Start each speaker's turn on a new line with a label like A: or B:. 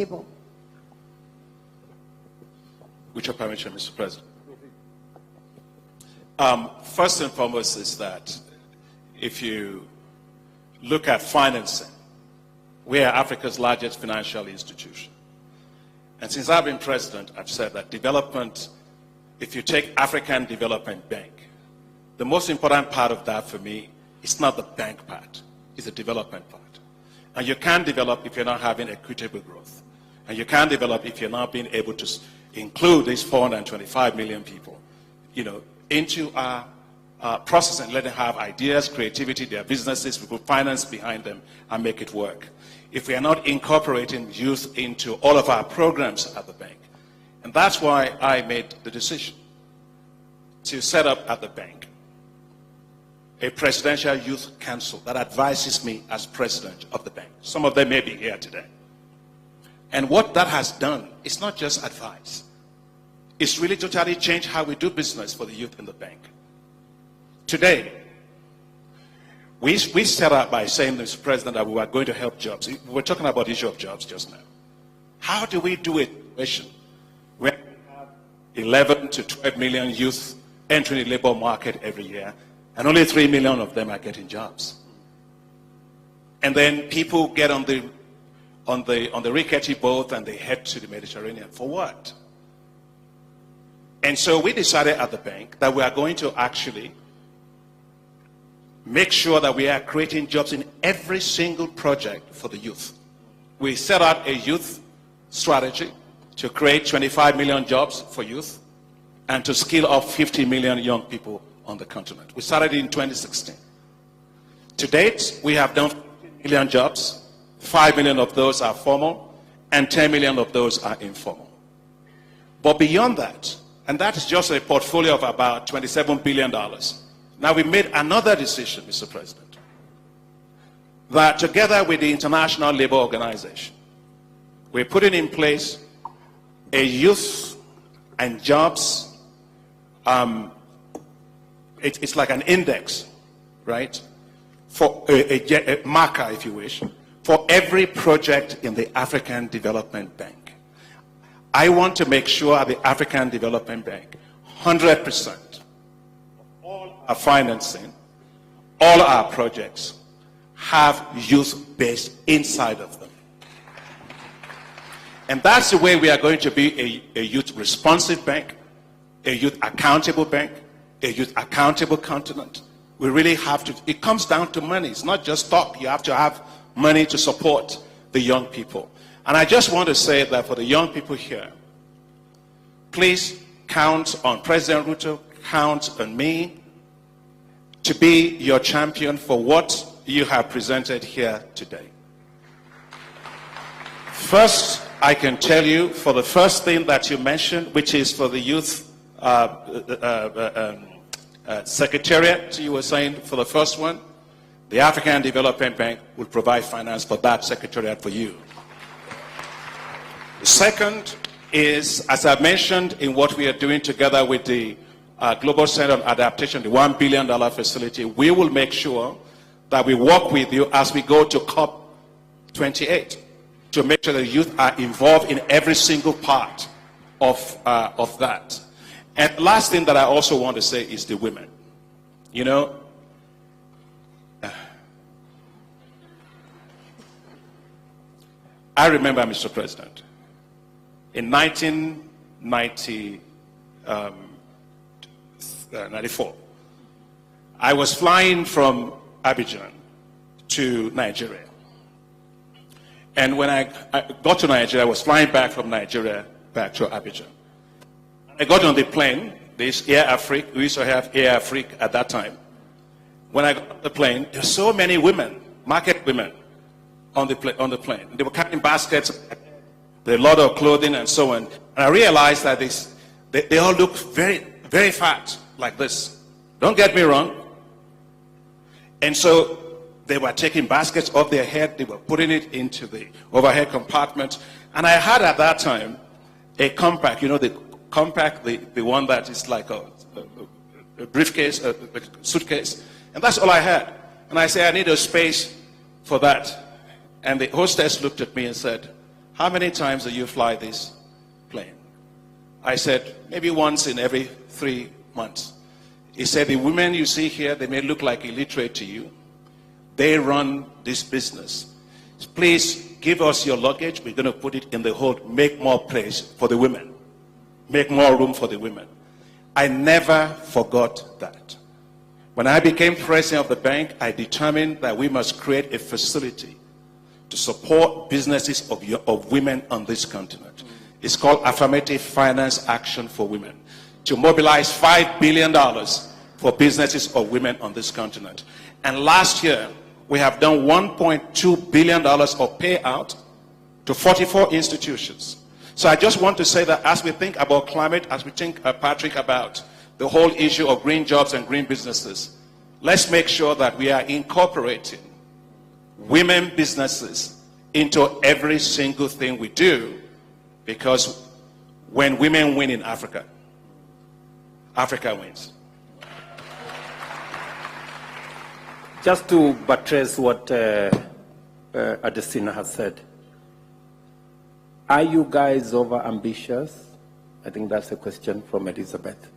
A: table.
B: With your permission, Mr. President. First and foremost is that if you look at financing, we are Africa's largest financial institution. And since I've been president, I've said that development, if you take African Development Bank, the most important part of that for me is not the bank part, it's the development part. And you can't develop if you're not having equitable growth. And you can't develop if you're not being able to include these 425 million people, into our process and let them have ideas, creativity, their businesses, we put finance behind them and make it work. If we are not incorporating youth into all of our programs at the bank. And that's why I made the decision to set up at the bank a presidential youth council that advises me as president of the bank. Some of them may be here today. And what that has done is not just advice. It's really totally changed how we do business for the youth in the bank. Today, we set out by saying, Mr. President, that we were going to help jobs. We were talking about the issue of jobs just now. How do we do it? When we have 11 to 12 million youth entering the labor market every year, and only 3 million of them are getting jobs. And then people get on the rickety boat and they head to the Mediterranean. For what? And so we decided at the bank that we are going to actually make sure that we are creating jobs in every single project for the youth. We set out a youth strategy to create 25 million jobs for youth and to skill up 50 million young people on the continent. We started in 2016. To date, we have done 50 million jobs. 5 million of those are formal and 10 million of those are informal. But beyond that, and that is just a portfolio of about $27 billion. Now we made another decision, Mr. President, that together with the International Labour Organization, we're putting in place a youth and jobs, it's like an index, right? For a marker, if you wish, for every project in the African Development Bank. I want to make sure the African Development Bank, 100% all our financing, all our projects have youth base inside of them. And that's the way we are going to be a youth responsive bank, a youth accountable bank, a youth accountable continent. We really have to, it comes down to money. It's not just talk. You have to have money to support the young people. And I just want to say that for the young people here, please count on President Ruto, count on me to be your champion for what you have presented here today. First, I can tell you for the first thing that you mentioned, which is for the youth secretariat, you were saying for the first one, the African Development Bank will provide finance for that secretariat for you. The second is, as I mentioned, in what we are doing together with the Global Center on Adaptation, the $1 billion facility, we will make sure that we work with you as we go to COP28 to make sure that youth are involved in every single part of that. And the last thing that I also want to say is the women. You know, I remember, Mr. President, in 1994, I was flying from Abidjan to Nigeria. And when I got to Nigeria, I was flying back from Nigeria back to Abidjan. I got on the plane, this Air Afrique, we used to have Air Afrique at that time. When I got on the plane, there were so many women, market women, on the plane. They were carrying baskets, a lot of clothing and so on. And I realized that they all look very, very fat, like this. Don't get me wrong. And so they were taking baskets off their head, they were putting it into the overhead compartment. And I had at that time a compact, you know, the compact, the one that is like a briefcase, a suitcase. And that's all I had. And I said, I need a space for that. And the hostess looked at me and said, how many times do you fly this plane? I said, maybe once in every 3 months. He said, the women you see here, they may look like illiterate to you. They run this business. Please give us your luggage. We're going to put it in the hold. Make more place for the women. Make more room for the women. I never forgot that. When I became president of the bank, I determined that we must create a facility to support businesses of women on this continent. It's called Affirmative Finance Action for Women, to mobilize $5 billion for businesses of women on this continent. And last year, we have done $1.2 billion of payout to 44 institutions. So I just want to say that as we think about climate, as we think, Patrick, about the whole issue of green jobs and green businesses, let's make sure that we are incorporating women businesses into every single thing we do, because when women win in Africa, Africa wins.
A: Just to buttress what Adesina has said, are you guys over ambitious? I think that's a question from Elizabeth.